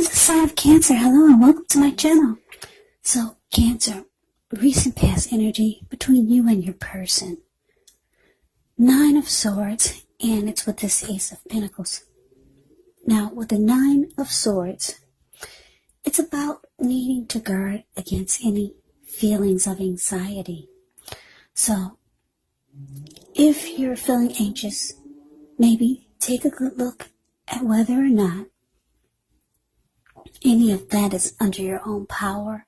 the sign of Cancer. Hello and welcome to my channel. So, Cancer, recent past energy between you and your person. 9 of Swords, and it's with this Ace of Pentacles. Now, with the 9 of Swords, it's about needing to guard against any feelings of anxiety. So, if you're feeling anxious, maybe take a good look at whether or not any of that is under your own power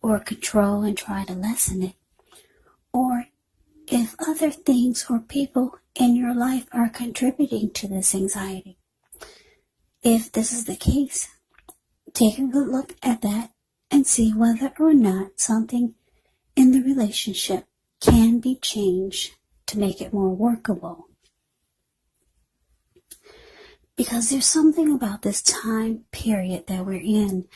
or control and try to lessen it. Or if other things or people in your life are contributing to this anxiety. If this is the case, take a good look at that and see whether or not something in the relationship can be changed to make it more workable. Because there's something about this time period that we're in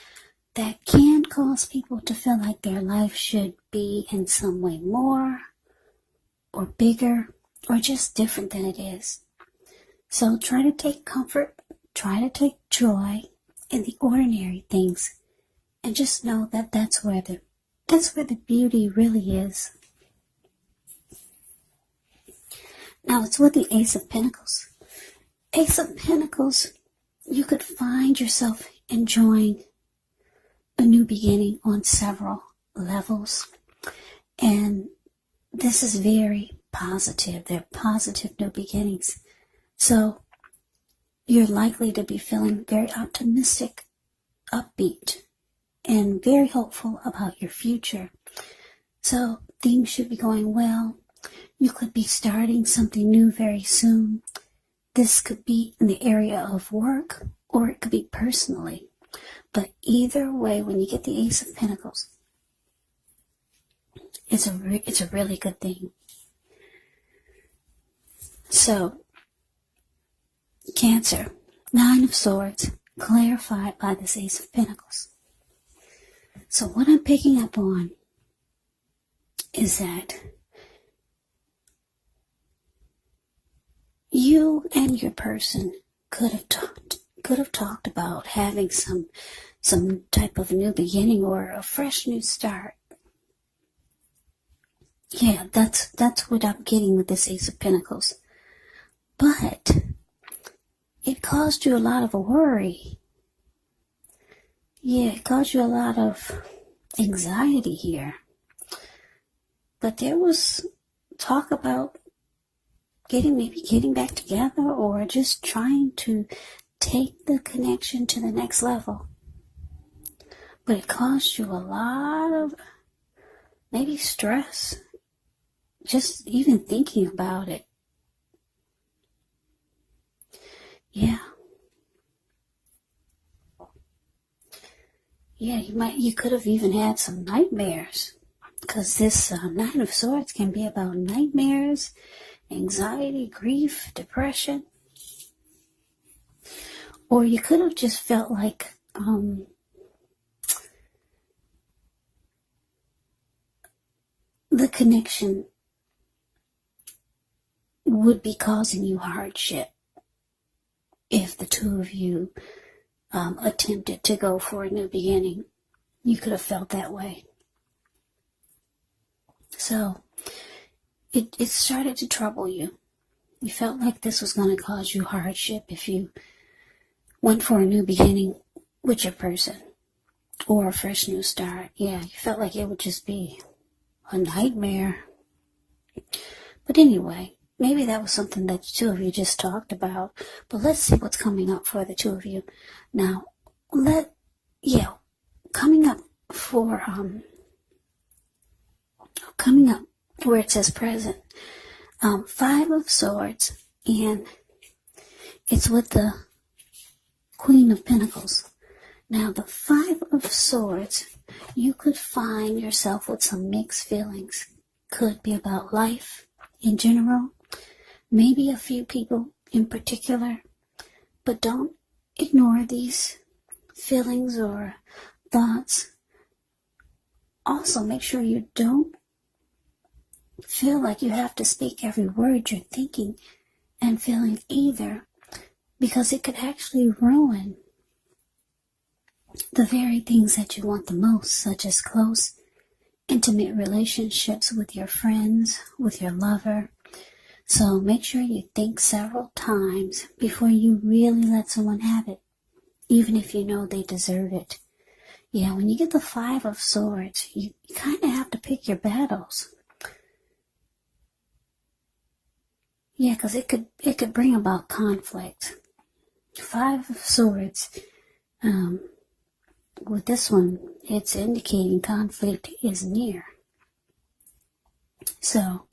that can cause people to feel like their life should be in some way more or bigger or just different than it is. So try to take comfort, try to take joy in the ordinary things, and just know that that's where the beauty really is. Now it's with the Ace of Pentacles. Ace of Pentacles, you could find yourself enjoying a new beginning on several levels. And this is very positive. They're positive new beginnings. So you're likely to be feeling very optimistic, upbeat, and very hopeful about your future. So things should be going well. You could be starting something new very soon. This could be in the area of work, or it could be personally. But either way, when you get the Ace of Pentacles, it's a really good thing. So, Cancer, 9 of Swords, clarified by this Ace of Pentacles. So what I'm picking up on is that you and your person could have talked about having some type of new beginning or a fresh new start. Yeah, that's what I'm getting with this Ace of Pentacles. But it caused you a lot of worry. Yeah, it caused you a lot of anxiety here. But there was talk about getting back together, or just trying to take the connection to the next level. But it caused you a lot of maybe stress, just even thinking about it. Yeah, you could have even had some nightmares, because this 9 of Swords can be about nightmares, anxiety, grief, depression. Or you could have just felt like the connection would be causing you hardship if the two of you attempted to go for a new beginning. You could have felt that way. So it started to trouble you. You felt like this was going to cause you hardship if you went for a new beginning with your person or a fresh new start. Yeah, you felt like it would just be a nightmare. But anyway, maybe that was something that the two of you just talked about. But let's see what's coming up for the two of you. Now, coming up where it says present, 5 of Swords, and it's with the Queen of Pentacles. Now, the 5 of Swords, you could find yourself with some mixed feelings. Could be about life in general, maybe a few people in particular, but don't ignore these feelings or thoughts. Also, make sure you don't feel like you have to speak every word you're thinking and feeling either, because it could actually ruin the very things that you want the most, such as close, intimate relationships with your friends, with your lover. So make sure you think several times before you really let someone have it, even if you know they deserve it. Yeah, when you get the Five of Swords, you kind of have to pick your battles. Yeah, because it could bring about conflict. Five of Swords, with this one, it's indicating conflict is near. So,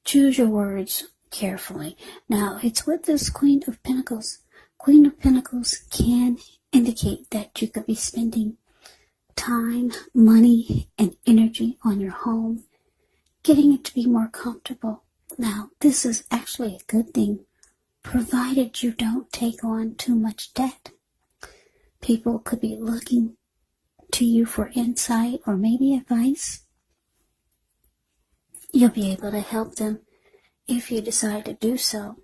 choose your words carefully. Now, it's with this Queen of Pentacles. Queen of Pentacles can indicate that you could be spending time, money, and energy on your home, getting it to be more comfortable. Now, this is actually a good thing, provided you don't take on too much debt. People could be looking to you for insight or maybe advice. You'll be able to help them if you decide to do so.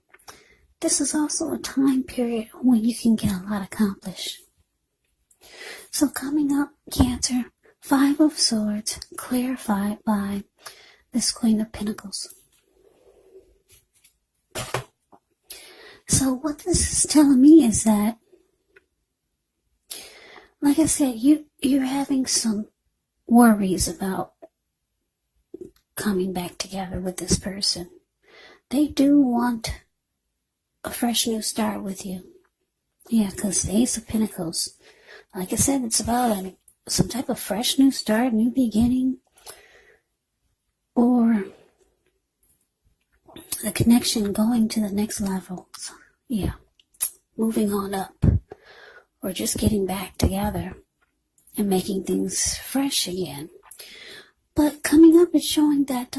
This is also a time period when you can get a lot accomplished. So coming up, Cancer, Five of Swords, clarified by this Queen of Pentacles. So what this is telling me is that, like I said, you're having some worries about coming back together with this person. They do want a fresh new start with you. Yeah, because the Ace of Pentacles, like I said, it's about some type of fresh new start, new beginning, or the connection going to the next level. So, yeah, moving on up, or just getting back together and making things fresh again. But coming up is showing that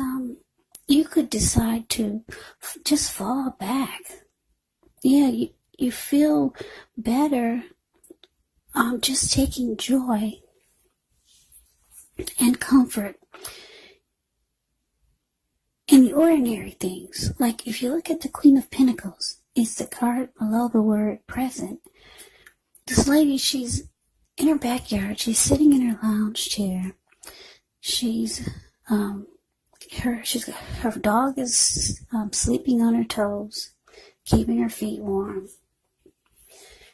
you could decide to just fall back. Yeah, you feel better just taking joy and comfort in the ordinary things. Like if you look at the Queen of Pentacles, it's the card below the word present. This lady, she's in her backyard. She's sitting in her lounge chair. She's her dog is sleeping on her toes, keeping her feet warm.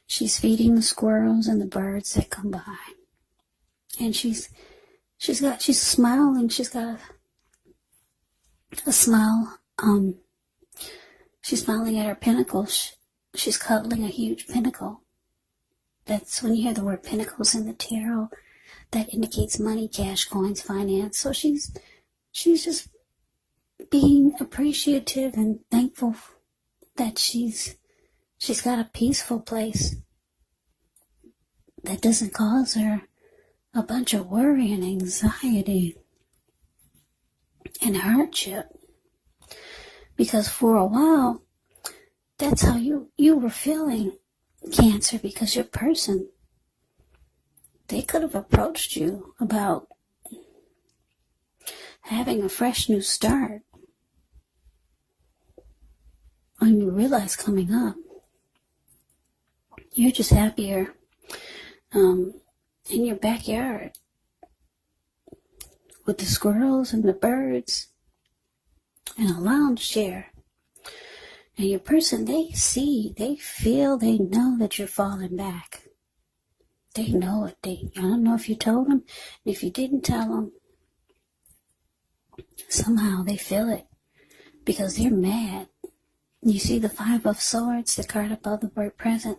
She's feeding the squirrels and the birds that come by, and she's smiling. She's got a smile. She's smiling at her pinnacle. She's cuddling a huge pinnacle. That's when you hear the word pentacles in the tarot, that indicates money, cash, coins, finance. So she's just being appreciative and thankful that she's got a peaceful place that doesn't cause her a bunch of worry and anxiety and hardship. Because for a while, that's how you were feeling, Cancer, because your person, they could have approached you about having a fresh new start. When you realize coming up, you're just happier in your backyard with the squirrels and the birds and a lounge chair. And your person, they see, they feel, they know that you're falling back. They know it. I don't know if you told them. If you didn't tell them, somehow they feel it because they're mad. You see the Five of Swords, the card above the word present.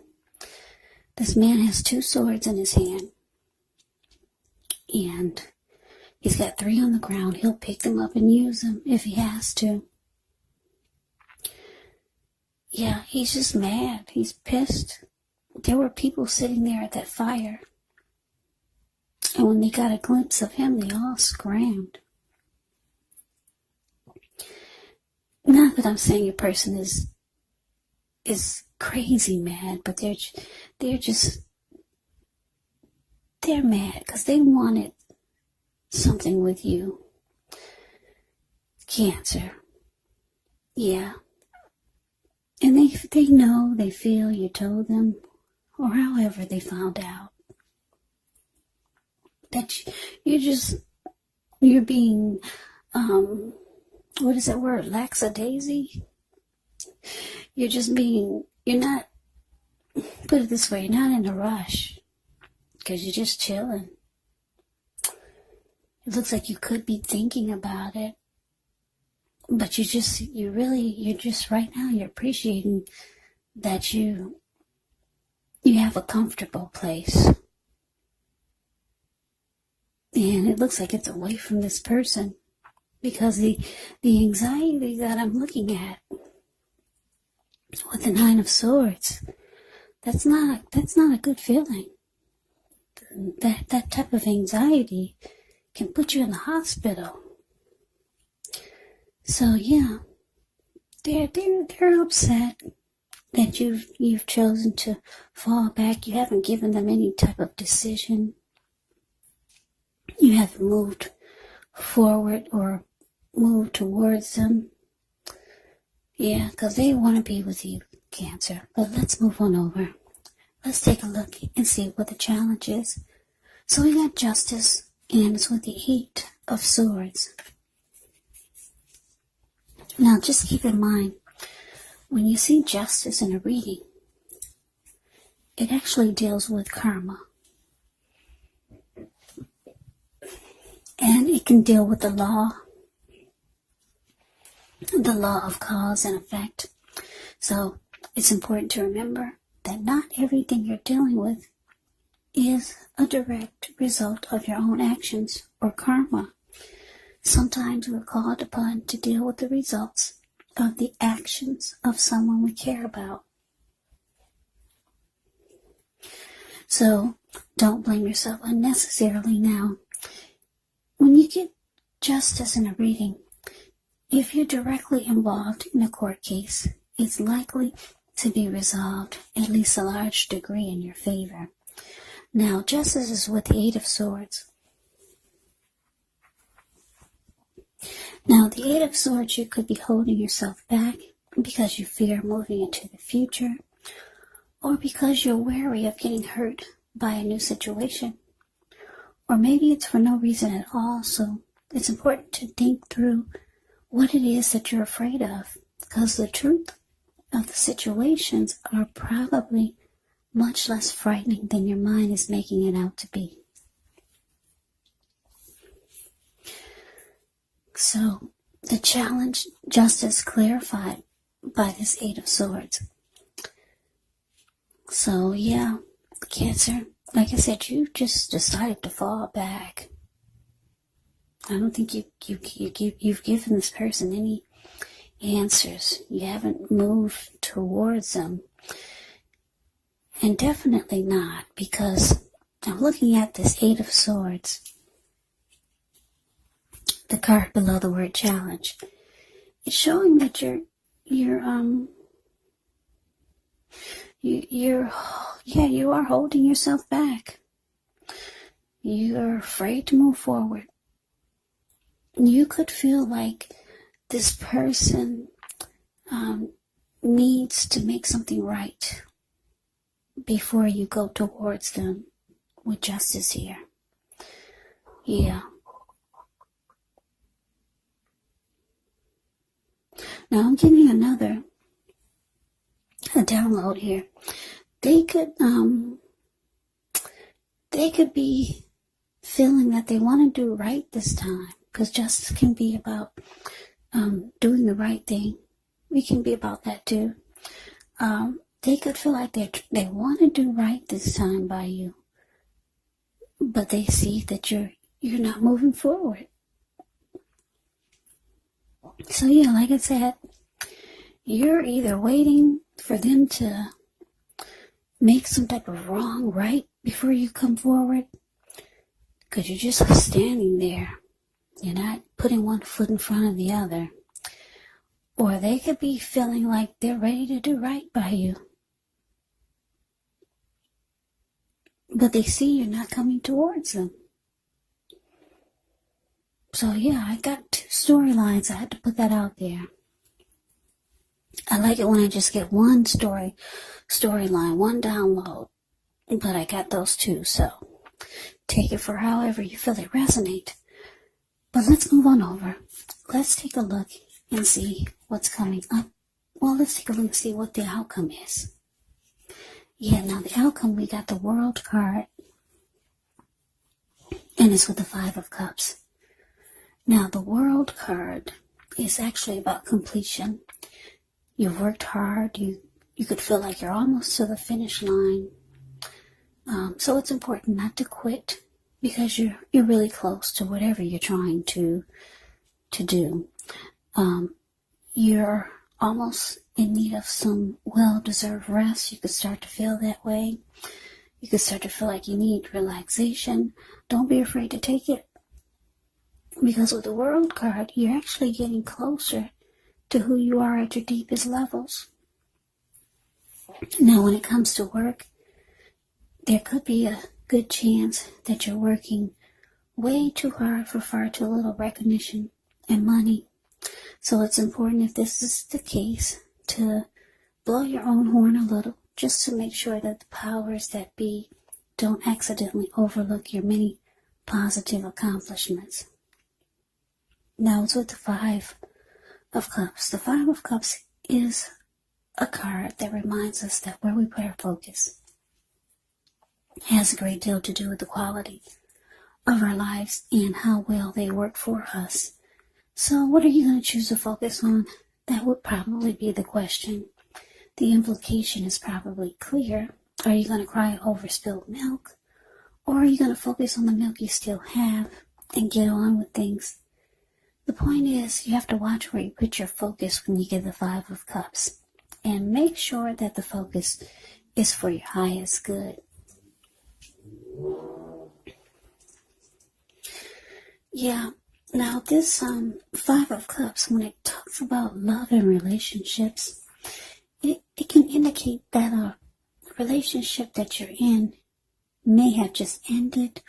This man has 2 swords in his hand. And he's got 3 on the ground. He'll pick them up and use them if he has to. Yeah, he's just mad. He's pissed. There were people sitting there at that fire. And when they got a glimpse of him, they all screamed. Not that I'm saying your person is crazy mad, but they're mad because they wanted something with you, Cancer. Yeah. And they know, they feel you told them, or however they found out. that you're being, what is that word, lackadaisy? You're not, put it this way, you're not in a rush, because you're just chilling. It looks like you could be thinking about it, but you're just right now, you're appreciating that you have a comfortable place. And it looks like it's away from this person, because the anxiety that I'm looking at with the Nine of Swords, that's not a good feeling. That type of anxiety can put you in the hospital. So yeah, they're upset that you've chosen to fall back. You haven't given them any type of decision. You haven't moved forward or moved towards them. Yeah, because they want to be with you, Cancer. But let's move on over. Let's take a look and see what the challenge is. So we got Justice, and it's with the Eight of Swords. Now, just keep in mind, when you see Justice in a reading, it actually deals with karma. And it can deal with the law of cause and effect. So it's important to remember that not everything you're dealing with is a direct result of your own actions or karma. Sometimes we're called upon to deal with the results of the actions of someone we care about. So don't blame yourself unnecessarily now. When you get Justice in a reading, if you're directly involved in a court case, it's likely to be resolved, at least a large degree, in your favor. Now, Justice is with the Eight of Swords. Now, the Eight of Swords, you could be holding yourself back because you fear moving into the future, or because you're wary of getting hurt by a new situation. Or maybe it's for no reason at all, so it's important to think through what it is that you're afraid of, because the truth of the situations are probably much less frightening than your mind is making it out to be. So, the challenge, Justice, clarified by this Eight of Swords. So, yeah, Cancer, like I said, you just decided to fall back. I don't think you've given this person any answers. You haven't moved towards them. And definitely not, because I'm looking at this Eight of Swords, the card below the word challenge. It's showing that you are holding yourself back. You're afraid to move forward. You could feel like this person needs to make something right before you go towards them with Justice here. Yeah. Now I'm getting a download here. They could be feeling that they want to do right this time, because justice can be about doing the right thing. It can be about that too. They could feel like they want to do right this time by you, but they see that you're not moving forward. So yeah, like I said, you're either waiting for them to make some type of wrong right before you come forward, because you're just standing there. You're not putting one foot in front of the other. Or they could be feeling like they're ready to do right by you, but they see you're not coming towards them. So yeah, I got two storylines. I had to put that out there. I like it when I just get one storyline, one download. But I got those two, so Take it for however you feel it resonate. But let's move on over. Let's take a look and see what's coming up. Well, let's take a look and see what the outcome is. Yeah, now the outcome, we got the World card. And it's with the Five of Cups. Now, the World card is actually about completion. You've worked hard. You could feel like you're almost to the finish line. So it's important not to quit because you're really close to whatever you're trying to do. You're almost in need of some well-deserved rest. You could start to feel that way. You could start to feel like you need relaxation. Don't be afraid to take it. Because with the World card, you're actually getting closer to who you are at your deepest levels. Now, when it comes to work, there could be a good chance that you're working way too hard for far too little recognition and money. So it's important, if this is the case, to blow your own horn a little, just to make sure that the powers that be don't accidentally overlook your many positive accomplishments. Now it's with the Five of Cups. The Five of Cups is a card that reminds us that where we put our focus has a great deal to do with the quality of our lives and how well they work for us. So what are you going to choose to focus on? That would probably be the question. The implication is probably clear. Are you going to cry over spilled milk? Or are you going to focus on the milk you still have and get on with things? The point is, you have to watch where you put your focus when you get the Five of Cups. And make sure that the focus is for your highest good. Yeah, now this Five of Cups, when it talks about love and relationships, it can indicate that a relationship that you're in may have just ended,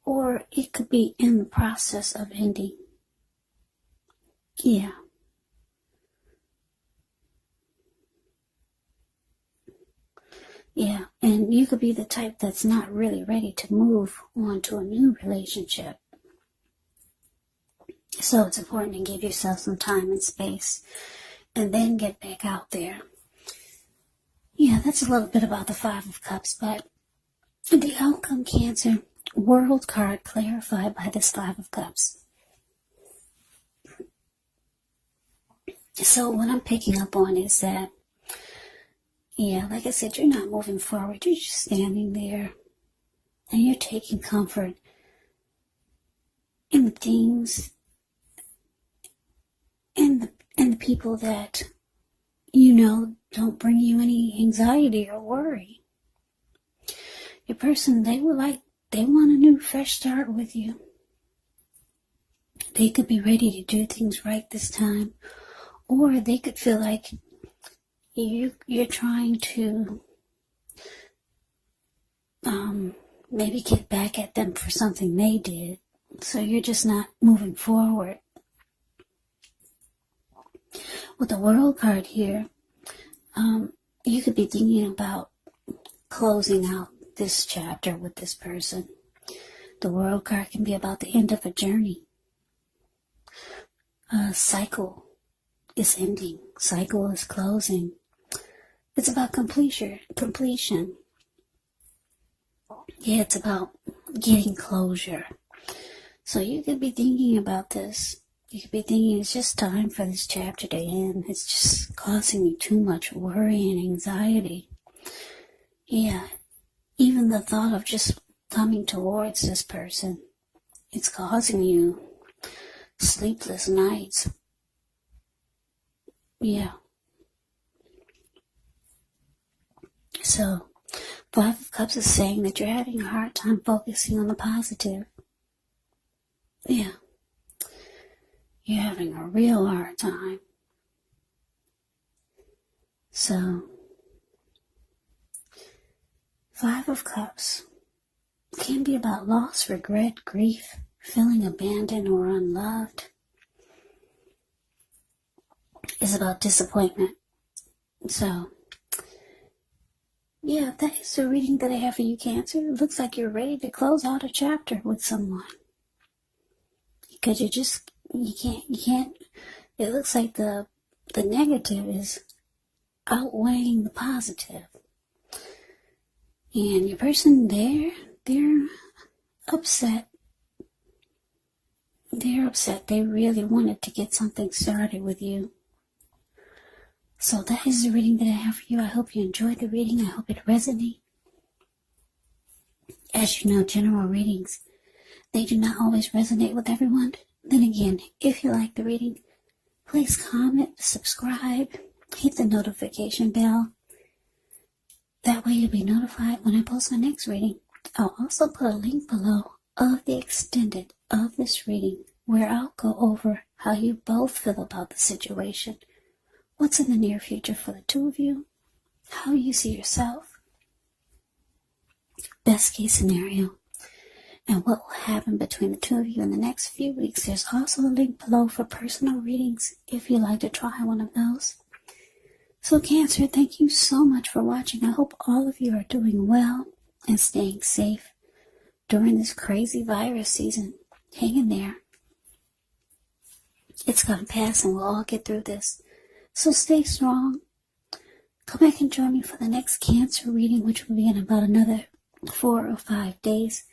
or it could be in the process of ending. Yeah. Yeah, and you could be the type that's not really ready to move on to a new relationship. So it's important to give yourself some time and space and then get back out there. Yeah, that's a little bit about the Five of Cups, but the outcome, Cancer, World card clarified by this Five of Cups. So what I'm picking up on is that, yeah, like I said, you're not moving forward. You're just standing there and you're taking comfort in the things and the people that you know don't bring you any anxiety or worry. Your person, they want a new fresh start with you. They could be ready to do things right this time, or they could feel like you're trying to maybe get back at them for something they did, so you're just not moving forward. With the World card here, you could be thinking about closing out this chapter with this person. The World card can be about the end of a journey. A cycle is ending. Cycle is closing. It's about completion. Yeah, it's about getting closure. So you could be thinking about this. You could be thinking it's just time for this chapter to end. It's just causing you too much worry and anxiety. Yeah, even the thought of just coming towards this person, it's causing you sleepless nights. Yeah. So, Five of Cups is saying that you're having a hard time focusing on the positive. Yeah. You're having a real hard time. So, Five of Cups can be about loss, regret, grief, feeling abandoned or unloved. It's about disappointment. So, Yeah, that is the reading that I have for you, Cancer. It looks like you're ready to close out a chapter with someone. Because you can't, it looks like the negative is outweighing the positive. And your person there, they're upset. They're upset. They really wanted to get something started with you. So that is the reading that I have for you. I hope you enjoyed the reading. I hope it resonates. As you know, general readings, they do not always resonate with everyone. Then again, if you like the reading, please comment, subscribe, hit the notification bell. That way you'll be notified when I post my next reading. I'll also put a link below of the extended of this reading where I'll go over how you both feel about the situation, what's in the near future for the two of you, how you see yourself, best case scenario, and what will happen between the two of you in the next few weeks. There's also a link below for personal readings if you'd like to try one of those. So Cancer, thank you so much for watching. I hope all of you are doing well and staying safe during this crazy virus season. Hang in there. It's going to pass and we'll all get through this. So stay strong. Come back and join me for the next Cancer reading, which will be in about another 4 or 5 days.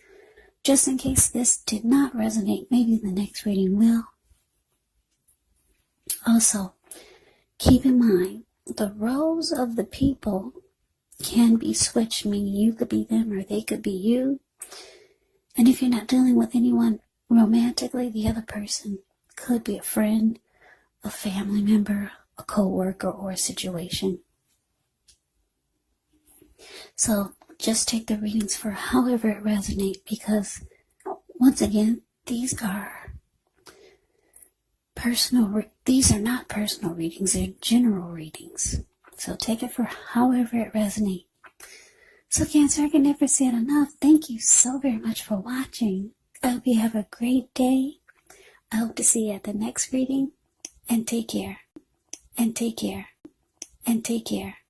Just in case this did not resonate, maybe the next reading will. Also, keep in mind, the roles of the people can be switched, meaning you could be them or they could be you. And if you're not dealing with anyone romantically, the other person could be a friend, a family member, a co-worker, or a situation. So just take the readings for however it resonates, because once again, these are not personal readings, they're general readings. So take it for however it resonates. So Cancer, I can never say it enough. Thank you so very much for watching. I hope you have a great day. I hope to see you at the next reading. And take care. And take care. And take care.